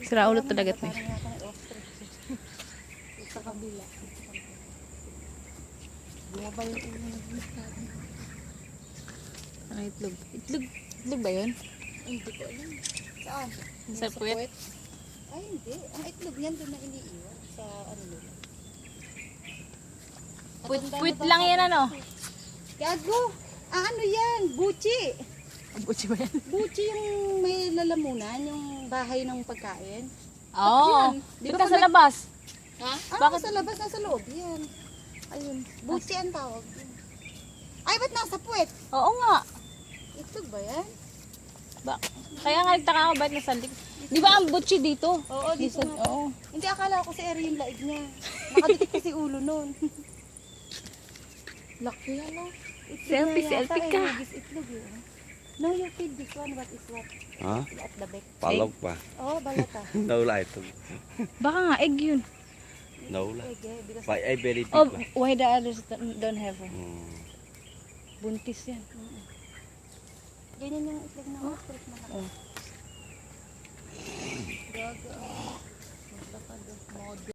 Sira ulo talaga ito. Parang yata may ostrich. Sa kabila. Bumaba yung ulo ng masyado. Ano itlog? Itlog ba yun? Hindi ko alam. Saan? Sa puwet? Ay, hindi. Ang itlog niyan doon na iniiwan. Sa ano nila. Puwit lang yan ano? Gago! Ah, ano yan? Buchi! Buchi ba yan? Buchi yung may lalamunan, yung bahay ng pagkain. Oo. Yan. Di Di ba ba sa kung labas? Ha? Ah, Bakit? sa labas, nasa loob. Yan. Ayun. Buchi ang tawag. Ay, ba't nasa puwet? Oo nga. Itlog ba yan? Kaya nga nagtaka ako ba't nasa lik. Di ba ang butchi dito? Oo, dito nga. Oo. Hindi, akala ko si Eri yung laig niya. Nakadikit kasi ulo nun. Laki ano? Selfie ka. Itlog yun. No, you feed this one. What is what? Ha? At the back. Palog pa. Oh, balata. Naula ito. Baka nga egg yun. Naula. Okay, because Ay, very big Oh, ba? why the others don't have one? Buntis yan. ganyan yung itlog ng ostrich na Oh. Gago.